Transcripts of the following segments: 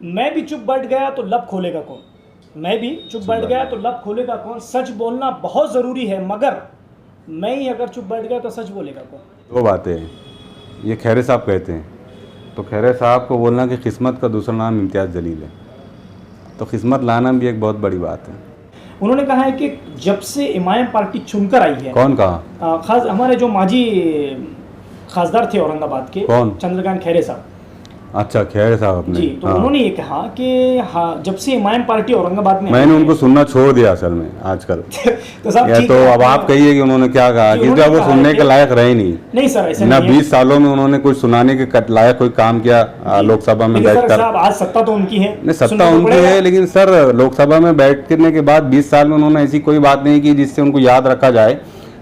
मैं भी चुप बैठ गया तो लब खोलेगा कौन। मैं भी चुप बैठ गया तो लब खोलेगा कौन। सच बोलना बहुत ज़रूरी है मगर मैं ही अगर चुप बैठ गया तो सच बोलेगा कौन। दो बातें हैं, ये खैरे साहब कहते हैं। तो खैरे साहब को बोलना कि किस्मत का दूसरा नाम इम्तियाज़ जलील है, तो किस्मत लाना भी एक बहुत बड़ी बात है। उन्होंने कहा है कि जब से एमआईएम पार्टी चुनकर आई है, कौन कहा? खास हमारे जो माजी खासदार थे औरंगाबाद के, कौन? चंद्रकांत खैरे साहब। अच्छा, खैरे साहब अपने जी, तो हाँ। उन्होंने ये कहा कि हाँ, जब से एमआईएम पार्टी औरंगाबाद में मैंने उनको सुनना छोड़ दिया असल में आजकल। तो साहब या ठीक तो है, अब आप कहिए कि उन्होंने क्या कहा, क्योंकि अब वो सुनने के लायक रहे नहीं। नहीं सर, ऐसा ना नहीं है। 20 सालों में उन्होंने कुछ सुनाने के लायक कोई काम किया लोकसभा में लेकिन सर बैठकर। साहब आज सत्ता तो उनकी है, नहीं, सुनना सत्ता तो उनकी पड़ेगा। है, लेकिन सर लोकसभा में बैठने के बाद 20 साल में उन्होंने ऐसी कोई बात नहीं की जिससे उनको याद रखा जाए।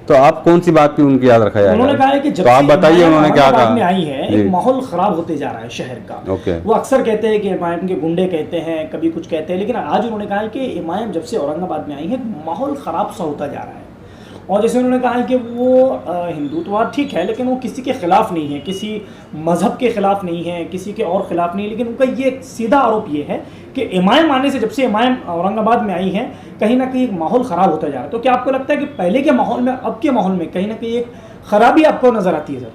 तो आप कौन सी बात पे उनको याद रखा जाएगा? उन्होंने कहा है कि जब तो आप से बताइए एमआईएम उन्होंने क्या औरंगाबाद कहा। में आई है, एक माहौल खराब होते जा रहा है शहर का। ओके। वो अक्सर कहते हैं कि एमआईएम के गुंडे कहते हैं, कभी कुछ कहते हैं, लेकिन आज उन्होंने कहा है कि एमआईएम जब से औरंगाबाद में आई है माहौल खराब सा होता जा रहा है। और जैसे उन्होंने कहा है कि वो हिंदुत्ववाद ठीक है, लेकिन वो किसी के खिलाफ नहीं है, किसी मजहब के खिलाफ नहीं है, किसी के और खिलाफ नहीं है। लेकिन उनका ये सीधा आरोप ये है कि एमआईएम आने से, जब से एमआईएम औरंगाबाद में आई है, कहीं ना कहीं एक माहौल ख़राब होता जा रहा है। तो क्या आपको लगता है कि पहले के माहौल में अब के माहौल में कहीं ना कहीं एक खराबी आपको नज़र आती है सर?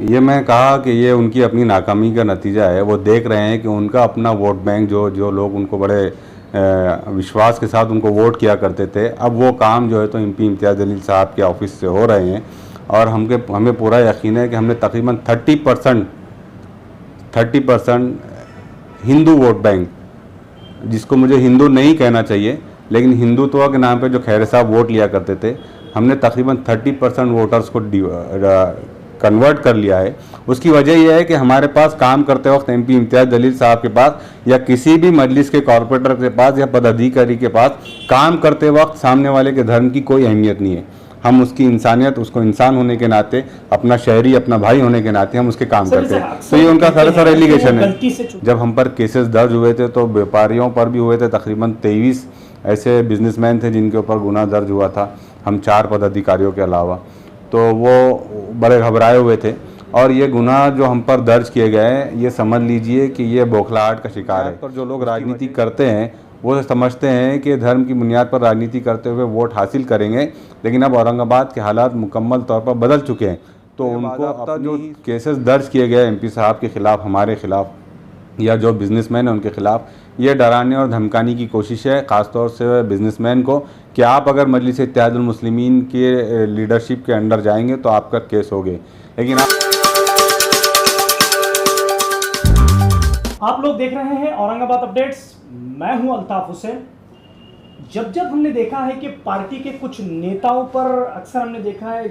ये मैं कहा कि ये उनकी अपनी नाकामी का नतीजा है। वो देख रहे हैं कि उनका अपना वोट बैंक, जो लोग उनको बड़े विश्वास के साथ उनको वोट किया करते थे, अब वो काम जो है तो एमपी इम्तियाज़ जलील साहब के ऑफिस से हो रहे हैं। और हमें पूरा यकीन है कि हमने तकरीबन 30% हिंदू वोट बैंक, जिसको मुझे हिंदू नहीं कहना चाहिए, लेकिन हिंदुत्व के नाम पे जो खैरे साहब वोट लिया करते थे, हमने तकरीबन 30% वोटर्स को कन्वर्ट कर लिया है। उसकी वजह यह है कि हमारे पास काम करते वक्त एमपी इम्तियाज़ जलील साहब के पास या किसी भी मजलिस के कॉरपोरेटर के पास या पदाधिकारी के पास काम करते वक्त सामने वाले के धर्म की कोई अहमियत नहीं है। हम उसकी इंसानियत, उसको इंसान होने के नाते, अपना शहरी, अपना भाई होने के नाते हम उसके काम करते हैं। तो ये उनका सरासर एलिगेशन है। जब हम पर केसेस दर्ज हुए थे तो व्यापारियों पर भी हुए थे, तकरीबन 23 ऐसे बिजनेसमैन थे जिनके ऊपर गुनाह दर्ज हुआ था, हम 4 पदाधिकारियों के अलावा। तो वो बड़े घबराए हुए थे। और ये गुनाह जो हम पर दर्ज किए गए हैं, ये समझ लीजिए कि ये बौखलाहट का शिकार है। पर जो लोग राजनीति करते हैं वो समझते हैं कि धर्म की बुनियाद पर राजनीति करते हुए वोट हासिल करेंगे, लेकिन अब औरंगाबाद के हालात मुकम्मल तौर पर बदल चुके हैं। तो उनको अब जो केसेस दर्ज किए गए एमपी साहब के ख़िलाफ़, हमारे ख़िलाफ़ या जो बिज़नेसमैन हैं उनके ख़िलाफ़, ये डराने और धमकाने की कोशिश है, ख़ासतौर से बिज़नेसमैन को, कि आप अगर मजलिस इत्तेहादुल मुस्लिमीन के लीडरशिप के अंडर जाएंगे तो आपका केस होगे। लेकिन आप लोग देख रहे हैं औरंगाबाद अपडेट्स, मैं हूं अल्ताफ हुसैन। जब हमने देखा है कि पार्टी के कुछ नेताओं पर अक्सर हमने देखा है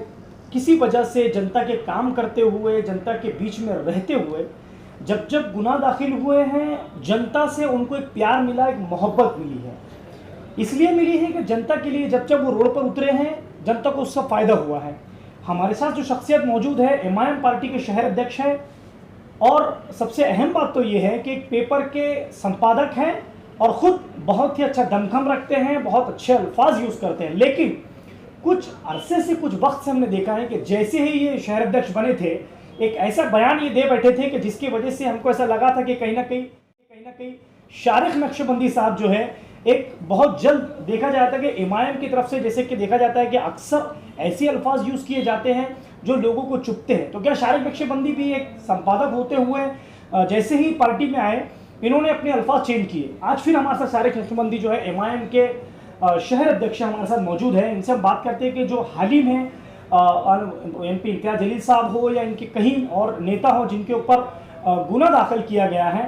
किसी वजह से जनता के काम करते हुए, जनता के बीच में रहते हुए, जब गुनाह दाखिल हुए हैं, जनता से उनको एक प्यार मिला, एक मोहब्बत मिली है। इसलिए मिली है कि जनता के लिए जब वो रोड पर उतरे हैं, जनता को उसका फ़ायदा हुआ है। हमारे साथ जो शख्सियत मौजूद है, एमआईएम पार्टी के शहर अध्यक्ष हैं, और सबसे अहम बात तो ये है कि एक पेपर के संपादक हैं और ख़ुद बहुत ही अच्छा दमखम रखते हैं, बहुत अच्छे अल्फाज यूज़ करते हैं। लेकिन कुछ अरसे से, कुछ वक्त से हमने देखा है कि जैसे ही ये शहर अध्यक्ष बने थे, एक ऐसा बयान ये दे बैठे थे कि जिसकी वजह से हमको ऐसा लगा था कि कहीं ना कहीं शारिक नक्शबंदी साहब जो है, एक बहुत जल्द देखा जाता है कि एमआईएम की तरफ से, जैसे कि देखा जाता है कि अक्सर ऐसे अल्फाज यूज़ किए जाते हैं जो लोगों को चुभते हैं। तो क्या शारिक नक्शबंदी भी एक संपादक होते हुए जैसे ही पार्टी में आए, इन्होंने अपने अल्फाज चेंज किए? आज फिर हमारे साथ शारिक नक्शबंदी जो है, एमआईएम के शहर अध्यक्ष हमारे साथ मौजूद है। इनसे हम बात करते हैं कि जो हाल ही में एमपी इम्तियाज़ जलील साहब हो या इनके कहीं और नेता हो जिनके ऊपर गुनाह दाखिल किया गया है,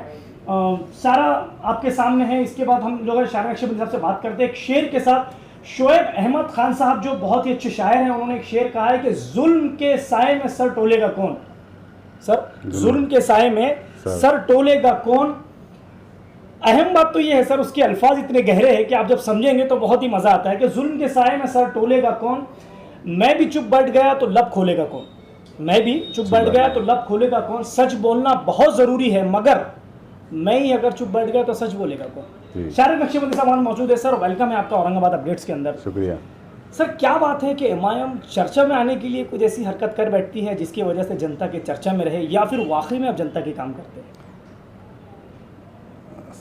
सारा आपके सामने है। इसके बाद हम लोग शारिक नक्शबंदी साहब से बात करते हैं एक शेर के साथ। शोएब अहमद खान साहब जो बहुत ही अच्छे शायर हैं, उन्होंने एक शेर कहा है कि जुल्म के साए में सर टोलेगा कौन। सर, जुल्म के साए में सर टोलेगा कौन। अहम बात तो ये है सर, उसके अल्फाज इतने गहरे हैं कि आप जब समझेंगे तो बहुत ही मज़ा आता है कि जुल्म के साए में सर टोलेगा कौन। मैं भी चुप बैठ गया तो लब खोलेगा कौन। मैं भी चुप बैठ गया तो लब खोलेगा कौन। सच बोलना बहुत ज़रूरी है मगर मैं ही अगर चुप बैठ गया तो सच बोलेगा कौन। शारिक नक्शबंदी साहब मौजूद है। सर, वेलकम है आपका औरंगाबाद अपडेट्स के अंदर। शुक्रिया सर। क्या बात है कि एमआईएम चर्चा में आने के लिए कुछ ऐसी हरकत कर बैठती है जिसकी वजह से जनता के चर्चा में रहे, या फिर वाकई में अब जनता के काम करते हैं?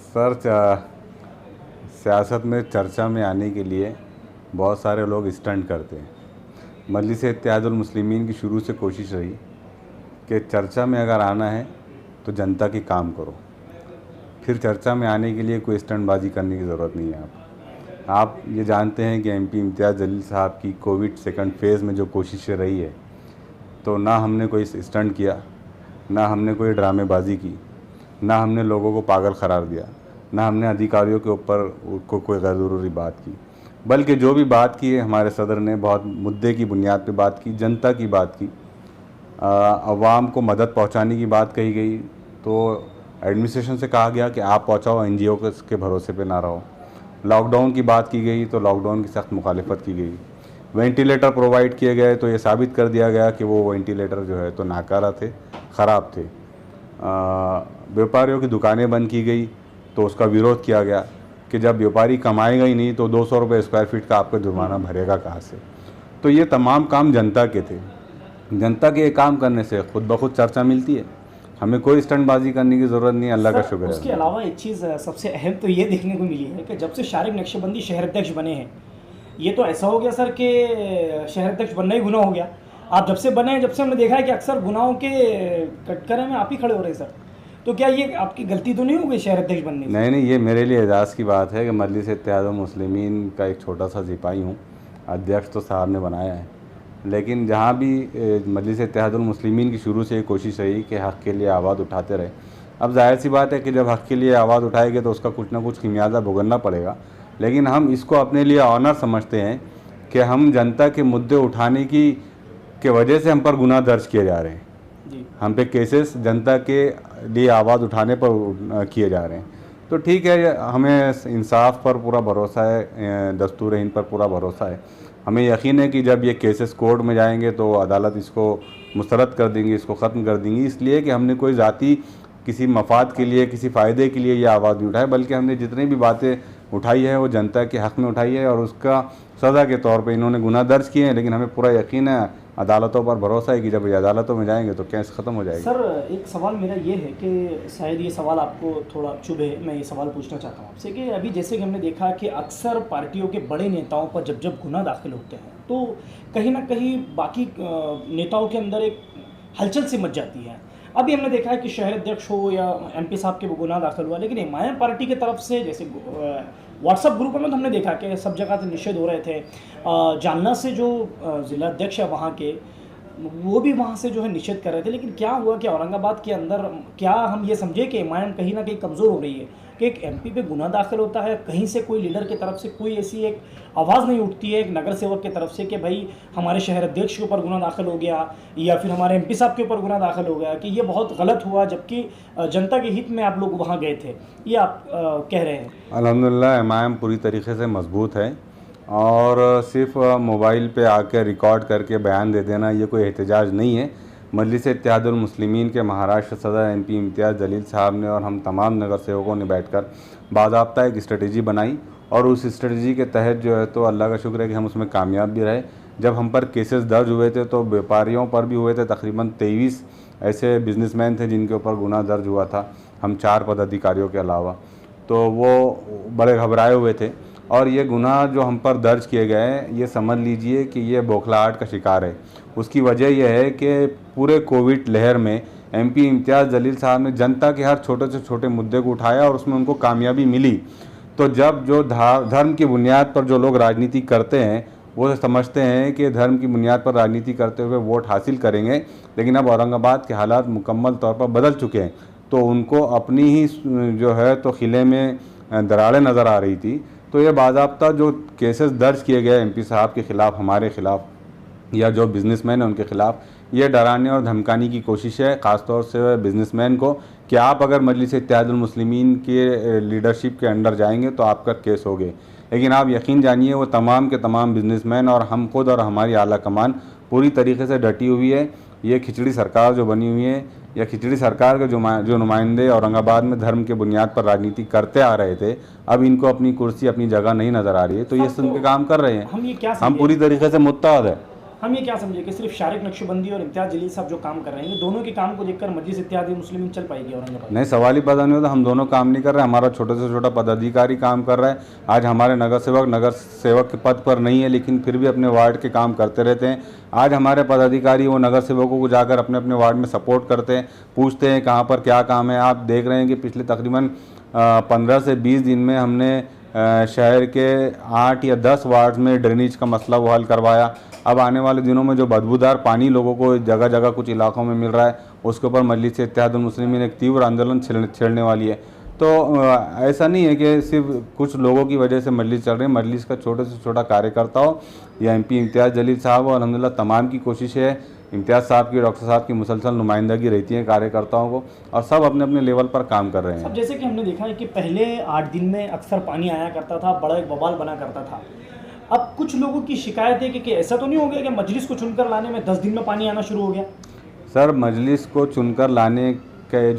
सर सियासत में चर्चा में आने के लिए बहुत सारे लोग स्टंट करते हैं। मजलिस इत्तेहादुल मुस्लिमीन की शुरू से कोशिश रही कि चर्चा में अगर आना है तो जनता की काम करो, फिर चर्चा में आने के लिए कोई स्टंटबाजी करने की ज़रूरत नहीं है। आप ये जानते हैं कि एमपी इम्तियाज़ जलील साहब की कोविड सेकंड फेज़ में जो कोशिशें रही है, तो ना हमने कोई स्टंट किया, ना हमने कोई ड्रामेबाजी की, ना हमने लोगों को पागल करार दिया, ना हमने अधिकारियों के ऊपर कोई गैर ज़रूरी बात की, बल्कि जो भी बात की है हमारे सदर ने बहुत मुद्दे की बुनियाद पे बात की, जनता की बात की, अवाम को मदद पहुंचाने की बात कही गई। तो एडमिनिस्ट्रेशन से कहा गया कि आप पहुंचाओ, एनजीओ के भरोसे पे ना रहो। लॉकडाउन की बात की गई तो लॉकडाउन की सख्त मुखालिफत की गई। वेंटिलेटर प्रोवाइड किए गए तो ये साबित कर दिया गया कि वो वेंटिलेटर जो है तो नाकारा थे, ख़राब थे। व्यापारियों की दुकानें बंद की गई तो उसका विरोध किया गया कि जब व्यापारी कमाएगा ही नहीं तो 200 रुपये स्क्वायर फीट का आपका जुर्माना भरेगा कहाँ से। तो ये तमाम काम जनता के थे। जनता के काम करने से खुद ब खुद चर्चा मिलती है, हमें कोई स्टंटबाजी करने की ज़रूरत नहीं है। अल्लाह का शुक्र है। उसके अलावा एक चीज़ सबसे अहम तो ये देखने को मिली है कि जब से शारिक नक्शबंदी शहर अध्यक्ष बने हैं, ये तो ऐसा हो गया सर कि शहर अध्यक्ष बनना ही गुनाह हो गया। आप जब से बने हैं, जब से हमने देखा है कि अक्सर गुनाहों के कटघरे में आप ही खड़े हो रहे हैं सर, तो क्या ये आपकी गलती तो नहीं हो गई शहर अध्यक्ष बनने से? नहीं, ये मेरे लिए एजाज़ की बात है कि मजलिस इत्तेहादुल मुस्लिमीन का एक छोटा सा सिपाही हूँ। अध्यक्ष तो साहब ने बनाया है, लेकिन जहाँ भी मजलिस इत्तेहादुल मुस्लिमीन की शुरू से ये कोशिश रही कि हक़ के लिए आवाज़ उठाते रहे। अब जाहिर सी बात है कि जब हक़ के लिए आवाज़ उठाएंगे तो उसका कुछ ना कुछ खमियाजा भुगतना पड़ेगा, लेकिन हम इसको अपने लिए ऑनर समझते हैं कि हम जनता के मुद्दे उठाने की वजह से हम पर गुनाह दर्ज किए जा रहे हैं जी। हम पे केसेस जनता के लिए आवाज़ उठाने पर किए जा रहे हैं। तो ठीक है, हमें इंसाफ पर पूरा भरोसा है, दस्तूर हिंद पर पूरा भरोसा है। हमें यकीन है कि जब ये केसेस कोर्ट में जाएंगे तो अदालत इसको मुस्तरद कर देंगी, इसको ख़त्म कर देंगी। इसलिए कि हमने कोई ज़ाती किसी मफाद के लिए, किसी फ़ायदे के लिए ये आवाज़ नहीं उठाई, बल्कि हमने जितनी भी बातें उठाई है वो जनता के हक़ में उठाई है और उसका सज़ा के तौर पे इन्होंने गुनाह दर्ज किए हैं। लेकिन हमें पूरा यकीन है, अदालतों पर भरोसा है कि जब ये अदालतों में जाएंगे तो केस ख़त्म हो जाएगी। सर एक सवाल मेरा ये है कि शायद ये सवाल आपको थोड़ा चुभे, मैं ये सवाल पूछना चाहता हूँ आपसे कि अभी जैसे कि हमने देखा कि अक्सर पार्टियों के बड़े नेताओं पर जब गुनाह दाखिल होते हैं तो कहीं ना कहीं बाकी नेताओं के अंदर एक हलचल सी मच जाती है। अभी हमने देखा है कि शहर अध्यक्ष हो या एमपी साहब के गुनाह दाखिल हुआ, लेकिन एमआईएम पार्टी की तरफ से जैसे व्हाट्सएप ग्रुपों में तो हमने देखा कि सब जगह से निषेध हो रहे थे। जालना से जो ज़िला अध्यक्ष है वहाँ के, वो भी वहाँ से जो है निषेध कर रहे थे। लेकिन क्या हुआ कि औरंगाबाद के अंदर क्या हम ये समझे कि एमआईएम कहीं ना कहीं कमज़ोर हो रही है कि एक एमपी पे गुनाह दाखिल होता है, कहीं से कोई लीडर की तरफ से कोई ऐसी एक आवाज़ नहीं उठती है एक नगर सेवक की तरफ से कि भाई हमारे शहर अध्यक्ष के ऊपर गुनाह दाखिल हो गया या फिर हमारे एमपी साहब के ऊपर गुनाह दाखिल हो गया, कि ये बहुत गलत हुआ, जबकि जनता के हित में आप लोग वहाँ गए थे, ये आप कह रहे हैं। अल्हम्दुलिल्लाह एमआईएम पूरी तरीके से मजबूत है और सिर्फ मोबाइल पे आकर रिकॉर्ड करके बयान दे देना ये कोई एहतजाज नहीं है। मजलिस इत्तेहादुल मुस्लिमीन के महाराष्ट्र सदर एमपी इम्तियाज़ जलील साहब ने और हम तमाम नगर सेवकों ने बैठकर बाज़ाब्ता एक स्ट्रेटजी बनाई और उस स्ट्रेटजी के तहत जो है तो अल्लाह का शुक्र है कि हम उसमें कामयाब भी रहे। जब हम पर केसेस दर्ज हुए थे तो व्यापारियों पर भी हुए थे, तकरीबन 23 ऐसे बिजनेसमैन थे जिनके ऊपर गुनाह दर्ज हुआ था, हम 4 पदाधिकारियों के अलावा। तो वो बड़े घबराए हुए थे और ये गुनाह जो हम पर दर्ज किए गए हैं ये समझ लीजिए कि ये बौखलाहट का शिकार है। उसकी वजह यह है कि पूरे कोविड लहर में एमपी इम्तियाज़ जलील साहब ने जनता के हर छोटे से छोटे मुद्दे को उठाया और उसमें उनको कामयाबी मिली। तो जब जो धर्म की बुनियाद पर जो लोग राजनीति करते हैं वो समझते हैं कि धर्म की बुनियाद पर राजनीति करते हुए वोट हासिल करेंगे, लेकिन अब औरंगाबाद के हालात मुकम्मल तौर पर बदल चुके हैं। तो उनको अपनी ही जो है तो खिले में दरारें नज़र आ रही थी। तो ये बाज़ाब्ता जो केसेस दर्ज किए गए एमपी साहब के ख़िलाफ़, हमारे ख़िलाफ़ या जो बिज़नेसमैन हैं उनके ख़िलाफ़, ये डराने और धमकाने की कोशिश है, ख़ास तौर से बिज़नेसमैन को, कि आप अगर मजलिस इत्तेहादुल मुस्लिमीन के लीडरशिप के अंडर जाएंगे तो आपका केस होगे। लेकिन आप यकीन जानिए वो तमाम के तमाम बिज़नेसमैन और हम खुद और हमारी आला कमान पूरी तरीके से डटी हुई है। ये खिचड़ी सरकार जो बनी हुई है या खिचड़ी सरकार के जो नुमाइंदे औरंगाबाद में धर्म के बुनियाद पर राजनीति करते आ रहे थे, अब इनको अपनी कुर्सी अपनी जगह नहीं नज़र आ रही है, तो ये सुन के काम कर रहे हैं। हम पूरी तरीके से मुत्तहद है। हम ये क्या समझे कि सिर्फ शारिक नक्शबंदी और इम्तियाज़ जलील साहब जो काम कर रहे हैं, दोनों के काम को देखकर मजलिस इत्तेहाद मुस्लिमीन चल पाएगी औरंगाबाद? नहीं, सवाल ही पैदा नहीं होता। हम दोनों काम नहीं कर रहे, हमारा छोटे से छोटा पदाधिकारी काम कर रहा है। आज हमारे नगर सेवक के पद पर नहीं है, लेकिन फिर भी अपने वार्ड के काम करते रहते हैं। आज हमारे पदाधिकारी वो नगर सेवकों को जाकर अपने अपने वार्ड में सपोर्ट करते हैं, पूछते हैं कहाँ पर क्या काम है। आप देख रहे हैं कि पिछले तकरीबन 15 से 20 दिन में हमने शहर के 8 या 10 वार्ड में ड्रेनेज का मसला वो हल करवाया। अब आने वाले दिनों में जो बदबूदार पानी लोगों को जगह जगह कुछ इलाकों में मिल रहा है, उसके ऊपर मजलिस इत्तेहादुल मुस्लिमीन एक तीव्र आंदोलन छेड़ने वाली है। तो ऐसा नहीं है कि सिर्फ कुछ लोगों की वजह से मजलिस चल रही है। मजलिस का छोटे से छोटा कार्यकर्ता हो या एमपी इम्तियाज़ जलील साहब हो, अल्हम्दुलिल्लाह तमाम की कोशिश है। इम्तियाज़ साहब की, डॉक्टर साहब की मुसलसल नुमाइंदगी रहती है कार्यकर्ताओं को, और सब अपने अपने लेवल पर काम कर रहे हैं। अब जैसे कि हमने देखा है कि पहले 8 दिन में अक्सर पानी आया करता था, बड़ा एक बवाल बना करता था। अब कुछ लोगों की शिकायत है कि ऐसा तो नहीं हो गया कि मजलिस को चुनकर लाने में 10 दिन में पानी आना शुरू हो गया? सर, मजलिस को चुनकर लाने के ये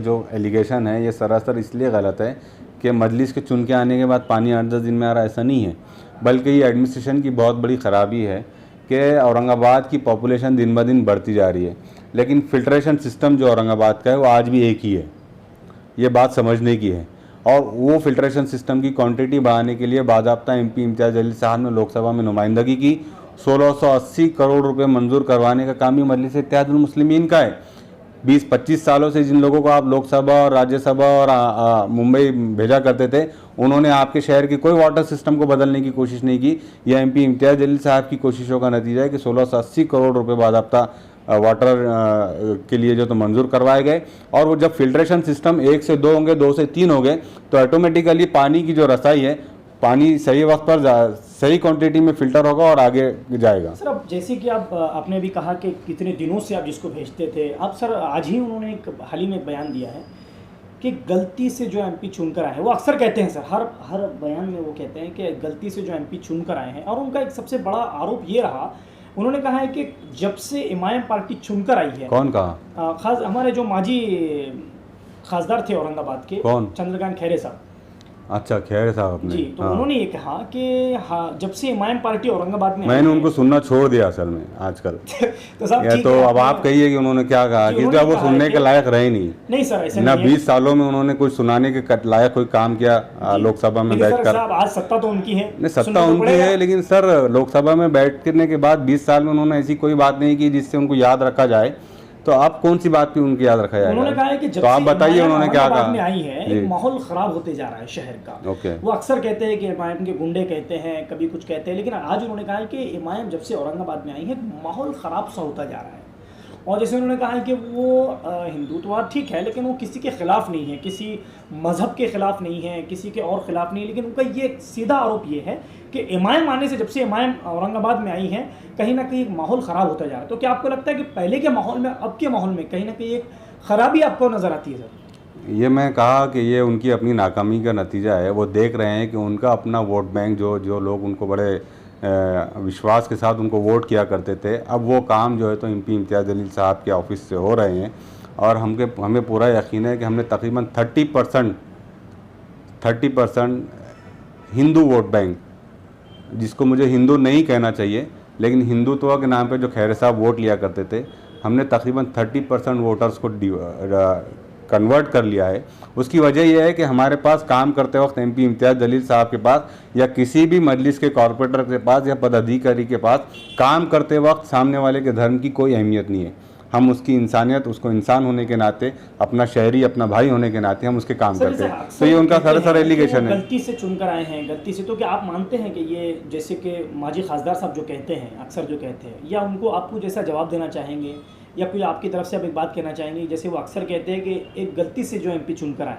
जो एलिगेशन है, ये सरासर इसलिए गलत है कि मजलिस के चुन के आने के बाद पानी 8-10 दिन में आ रहा है, ऐसा नहीं है। बल्कि ये एडमिनिस्ट्रेशन की बहुत बड़ी ख़राबी है कि औरंगाबाद की पॉपुलेशन दिन ब दिन बढ़ती जा रही है, लेकिन फ़िल्ट्रेशन सिस्टम जो औरंगाबाद का है वो आज भी एक ही है। ये बात समझने की है। और वो फ़िल्ट्रेशन सिस्टम की क्वांटिटी बढ़ाने के लिए बाज़ाब्ता एमपी इम्तियाज़ जलील साहब ने लोकसभा में नुमाइंदगी की। 1680 करोड़ रुपए मंजूर करवाने का काम ही मजलिस इत्तेहादुल मुस्लिमीन का है। 20-25 सालों से जिन लोगों को आप लोकसभा और राज्यसभा और मुंबई भेजा करते थे, उन्होंने आपके शहर के कोई वाटर सिस्टम को बदलने की कोशिश नहीं की। यह एमपी इम्तियाज़ जलील साहब की कोशिशों का नतीजा है कि 1680 करोड़ रुपए बाज़ाब्ता वाटर के लिए जो तो मंजूर करवाए गए। और वो जब फिल्ट्रेशन सिस्टम 1 से 2 होंगे, 2 से 3 हो गए, तो ऑटोमेटिकली पानी की जो रसाई है, पानी सही वक्त पर सही क्वांटिटी में फ़िल्टर होगा और आगे जाएगा। सर, अब जैसे कि आपने भी कहा कि कितने दिनों से आप जिसको भेजते थे, अब सर आज ही उन्होंने हाल ही में एक बयान दिया है कि गलती से जो एमपी चुनकर आए हैं, वो अक्सर कहते हैं सर, हर बयान में वो कहते हैं कि गलती से जो एमपी चुनकर आए हैं। और उनका एक सबसे बड़ा आरोप ये रहा, उन्होंने कहा है कि जब से इमाम पार्टी चुनकर आई है। कौन कहा? खास हमारे जो माजी खासदार थे औरंगाबाद के, कौन? चंद्रकांत खैरे साहब। अच्छा, खैर साहब अपने जी, तो उन्होंने ये कहा कि हाँ, जब से इमाम पार्टी औरंगाबाद में मैंने उनको सुनना छोड़ दिया असल में आजकल। तो साहब या तो अब आप कहिए कि उन्होंने क्या कहा, क्योंकि अब वो सुनने के लायक रहे नहीं सर, ऐसा ना। नहीं है। 20 सालों में उन्होंने कुछ सुनाने के लायक कोई काम किया लोकसभा में बैठकर? आज सत्ता तो उनकी है, नहीं, सत्ता उनकी है, लेकिन सर लोकसभा में बैठने के बाद 20 साल में उन्होंने ऐसी कोई बात नहीं की जिससे उनको याद रखा जाए। तो आप कौन सी बात पे उनकी याद रखा जाएगा? उन्होंने कहा है कि जब तो आप बताइए उन्होंने क्या कहा। में आई है, एक माहौल खराब होते जा रहा है शहर का। वो अक्सर कहते हैं कि इमाम के गुंडे कहते हैं, कभी कुछ कहते हैं, लेकिन आज उन्होंने कहा है कि इमाम जब से औरंगाबाद में आई है, माहौल खराब सा होता जा रहा है। और जैसे उन्होंने कहा है कि वो हिंदुत्ववाद ठीक है, लेकिन वो किसी के खिलाफ नहीं है, किसी मजहब के खिलाफ नहीं है, किसी के और खिलाफ नहीं है। लेकिन उनका ये सीधा आरोप ये है कि इमाम आने से, जब से इमाम औरंगाबाद में आई हैं, कहीं ना कहीं माहौल ख़राब होता जा रहा है। तो क्या आपको लगता है कि पहले के माहौल में अब के माहौल में कहीं ना कहीं एक ख़राबी आपको नज़र आती है सर? ये मैं कहा कि ये उनकी अपनी नाकामी का नतीजा है। वो देख रहे हैं कि उनका अपना वोट बैंक, जो लोग उनको बड़े विश्वास के साथ उनको वोट किया करते थे, अब वो काम जो है तो एमपी इम्तियाज़ जलील साहब के ऑफिस से हो रहे हैं। और हमें पूरा यकीन है कि हमने तकरीबन 30% हिंदू वोट बैंक, जिसको मुझे हिंदू नहीं कहना चाहिए, लेकिन हिंदुत्व के नाम पे जो खैरे साहब वोट लिया करते थे, हमने तकरीबन 30% वोटर्स को कन्वर्ट कर लिया है। उसकी वजह यह है कि हमारे पास काम करते वक्त एमपी इम्तियाज़ जलील साहब के पास या किसी भी मजलिस के कॉरपोरेटर के पास या पदाधिकारी के पास काम करते वक्त सामने वाले के धर्म की कोई अहमियत नहीं है। हम उसकी इंसानियत, उसको इंसान होने के नाते, अपना शहरी, अपना भाई होने के नाते हम उसके काम करते हैं। तो ये उनका सरासर एलिगेशन है। गलती से चुनकर आए हैं, गलती से। तो क्या आप मानते हैं कि ये, जैसे कि माजी खासदार साहब जो कहते हैं, अक्सर जो कहते हैं, या उनको आपको जैसा जवाब देना चाहेंगे, या कोई आपकी तरफ से आप एक बात कहना चाहेंगे, जैसे वो अक्सर कहते हैं कि एक गलती से जो एमपी चुनकर आए,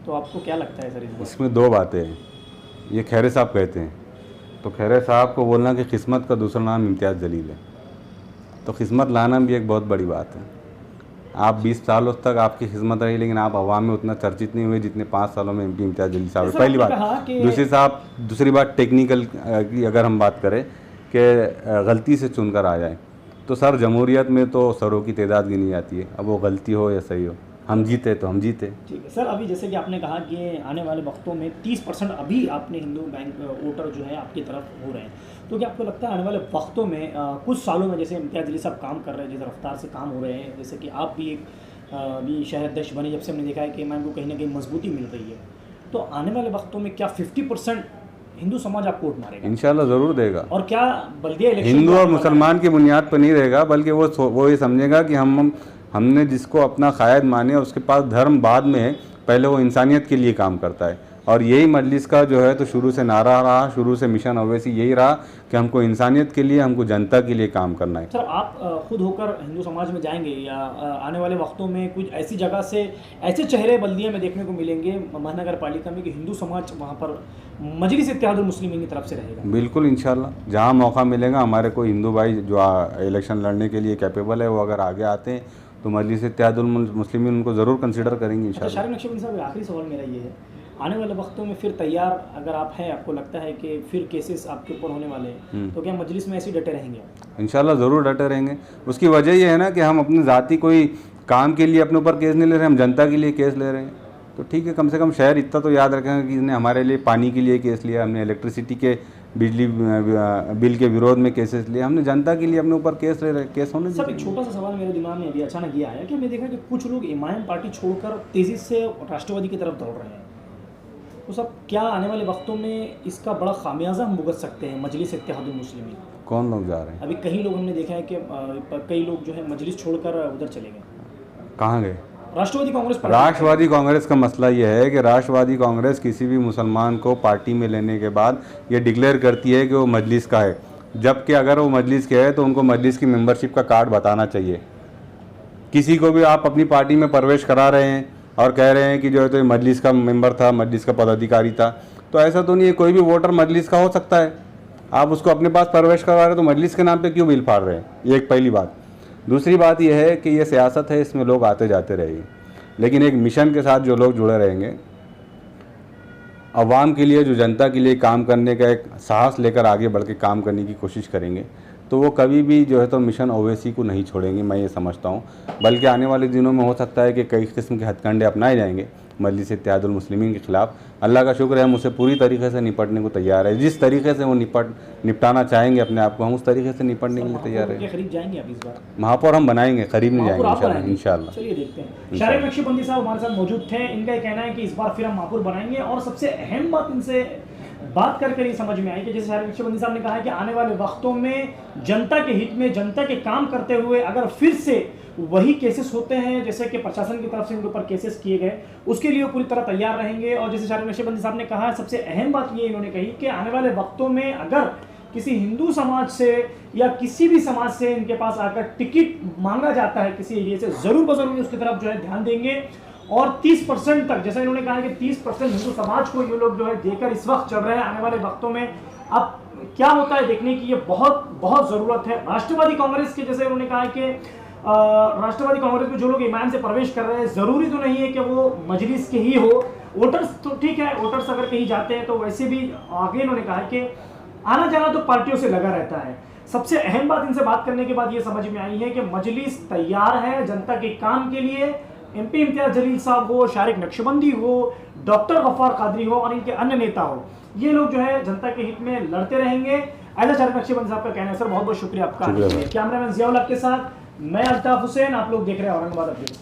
तो आपको क्या लगता है सर इसमें? 2 बातें हैं। ये खैरे साहब कहते हैं, तो खैरे साहब को बोलना कि किस्मत का दूसरा नाम इम्तियाज़ जलील है, तो किस्मत लाना भी एक बहुत बड़ी बात है। आप 20 सालों तक आपकी खिदमत रही, लेकिन आप अवाम में उतना चर्चित नहीं हुए जितने 5 सालों में एमपी इम्तियाज़ जलील साहब है। पहली बात। दूसरी बात टेक्निकल की अगर हम बात करें कि गलती से चुनकर आ जाए, तो सर जमहूरियत में तो सरों की तादाद गिनी जाती है। अब वो गलती हो या सही हो, हम जीते तो हम जीते। ठीक है सर, अभी जैसे कि आपने कहा कि आने वाले वक्तों में 30% अभी आपने हिंदू बैंक वोटर जो है आपकी तरफ हो रहे हैं, तो क्या आपको लगता है आने वाले वक्तों में कुछ सालों में, जैसे इम्तियाज़ जलील साहब काम कर रहे हैं, जिस रफ्तार से काम हो रहे हैं, जैसे कि आप भी एक अभी शहर अध्यक्ष बने, जब से हमने देखा है कि मैम को कहीं ना कहीं मजबूती मिल रही है, तो आने वाले वक्तों में क्या 50% हिंदू समाज आपको वोट मारेगा? इंशाल्लाह ज़रूर देगा। और क्या बल्दिया इलेक्शन हिंदू और मुसलमान की बुनियाद पर नहीं रहेगा, बल्कि वो ये समझेगा कि हमने जिसको अपना कायद माने, उसके पास धर्म बाद में है, पहले वो इंसानियत के लिए काम करता है। और यही मजलिस का जो है तो शुरू से नारा रहा, शुरू से मिशन ओवैसी यही रहा कि हमको इंसानियत के लिए, हमको जनता के लिए काम करना है। सर, आप खुद होकर हिंदू समाज में जाएंगे या आने वाले वक्तों में कुछ ऐसी जगह से ऐसे चेहरे बल्दिया में देखने को मिलेंगे महानगर पालिका में कि हिंदू समाज वहाँ पर मजलिस इत्तेहादुल मुस्लिमीन की तरफ से रहेगा? बिल्कुल, इंशाल्लाह जहाँ मौका मिलेगा, हमारे कोई हिंदू भाई जो इलेक्शन लड़ने के लिए कैपेबल है, वो अगर आगे आते हैं तो मजलिस इत्तेहादुल मुस्लिमीन उनको ज़रूर कंसिडर करेंगे इंशाल्लाह। शारिक नक्शबंदी साहब, आखिरी सवाल मेरा ये है, आने वाले वक्तों में फिर तैयार अगर आप हैं, आपको लगता है कि फिर केसेस आपके ऊपर होने वाले हैं, तो क्या मजलिस में ऐसे डटे रहेंगे? इंशाल्लाह ज़रूर डटे रहेंगे। उसकी वजह ये है ना कि हम अपनी ज़ाती कोई काम के लिए अपने ऊपर केस नहीं ले रहे, हम जनता के लिए केस ले रहे हैं। तो ठीक है, कम से कम शहर इतना तो याद रखेंगे कि इसने हमारे लिए पानी के लिए केस लिया, हमने इलेक्ट्रिसिटी के बिजली बिल के विरोध में केसेस लिए, हमने जनता के लिए अपने ऊपर केस ले रहे, केस होने सब। एक छोटा सा सवाल मेरे दिमाग में अभी अचानक ये आया कि हमने देखा कि कुछ लोग इमाम पार्टी छोड़कर तेज़ी से राष्ट्रवादी की तरफ दौड़ रहे हैं, तो सब क्या आने वाले वक्तों में इसका बड़ा खामियाजा हम भुगत सकते हैं मजलिस इत्तेहादुल मुस्लिमीन? कौन लोग जा रहे हैं? अभी कई लोग हमने देखा है कि कई लोग जो है मजलिस छोड़कर उधर चले गए। कहाँ गए? राष्ट्रवादी कांग्रेस पार्टी। राष्ट्रवादी कांग्रेस का मसला यह है कि राष्ट्रवादी कांग्रेस किसी भी मुसलमान को पार्टी में लेने के बाद ये डिक्लेयर करती है कि वो मजलिस का है, जबकि अगर वो मजलिस के है तो उनको मजलिस की मेंबरशिप का कार्ड बताना चाहिए। किसी को भी आप अपनी पार्टी में प्रवेश करा रहे हैं और कह रहे हैं कि जो है तो ये मजलिस का मेंबर था, मजलिस का पदाधिकारी था, तो ऐसा तो नहीं है, कोई भी वोटर मजलिस का हो सकता है। आप उसको अपने पास प्रवेश करवा रहे हैं तो मजलिस के नाम पे क्यों बिल फाड़ रहे हैं? ये एक पहली बात। दूसरी बात यह है कि ये सियासत है, इसमें लोग आते जाते रहेंगे, लेकिन एक मिशन के साथ जो लोग जुड़े रहेंगे, अवाम के लिए, जो जनता के लिए काम करने का एक साहस लेकर आगे बढ़ के काम करने की कोशिश करेंगे, तो वो कभी भी जो है तो मिशन ओवैसी को नहीं छोड़ेंगे, मैं ये समझता हूँ। बल्कि आने वाले दिनों में हो सकता है कि कई किस्म के हथकंडे अपनाए जाएंगे मजलिस इत्तेहादुल मुस्लिमीन के खिलाफ। अल्लाह का शुक्र है, हम उससे पूरी तरीके से निपटने को तैयार है। जिस तरीके से वो निपटाना चाहेंगे अपने आप को, हम उस तरीके से निपटने के लिए तैयार है। करीब जाएंगे आप इस बार? महापौर हम बनाएंगे, करीब नहीं जाएंगे इंशाल्लाह। चलिए देखते हैं। शारिक नक्शबंदी साहब हमारे साथ मौजूद थे, इनका ये कहना है कि इस बार फिर हम महापौर बनाएंगे। और सबसे अहम बात इनसे बात कर ये समझ में आई कि जैसे शारिक नक्शबंदी साहब ने कहा है कि आने वाले वक्तों में जनता के हित में, जनता के काम करते हुए अगर फिर से वही केसेस होते हैं जैसे कि प्रशासन की तरफ से इनके ऊपर केसेस किए गए, उसके लिए पूरी तरह तैयार रहेंगे। और जैसे शारिक नक्शबंदी साहब ने कहा, सबसे अहम बात ये इन्होंने कही कि आने वाले वक्तों में अगर किसी हिंदू समाज से या किसी भी समाज से इनके पास आकर टिकट मांगा जाता है किसी एरिया से, जरूर बजरूर उसकी तरफ जो है ध्यान देंगे। और 30% तक, जैसा इन्होंने कहा कि 30% हिंदू समाज को ये लोग जो है देकर इस वक्त चल रहे हैं, आने वाले वक्तों में अब क्या होता है देखने की ये बहुत बहुत ज़रूरत है। राष्ट्रवादी कांग्रेस के, जैसे उन्होंने कहा कि राष्ट्रवादी कांग्रेस में जो लोग ईमान से प्रवेश कर रहे हैं, ज़रूरी तो नहीं है कि वो मजलिस के ही हो। वोटर्स तो ठीक है, वोटर्स अगर कहीं जाते हैं तो वैसे भी आगे इन्होंने कहा कि आना जाना तो पार्टियों से लगा रहता है। सबसे अहम बात इनसे बात करने के बाद ये समझ में आई है कि मजलिस तैयार है जनता के काम के लिए। MP इम्तियाज जलील साहब हो, शारिक नक्शबंदी हो, डॉक्टर गफ्फार कादरी हो और इनके अन्य नेता हो, ये लोग जो है जनता के हित में लड़ते रहेंगे, ऐसा शारिक नक्शबंदी साहब का कहना है। सर बहुत बहुत शुक्रिया आपका। कैमरामैन जियाउल के साथ मैं अल्ताफ हुसैन, आप लोग देख रहे हैं औरंगाबाद अपडेट्स।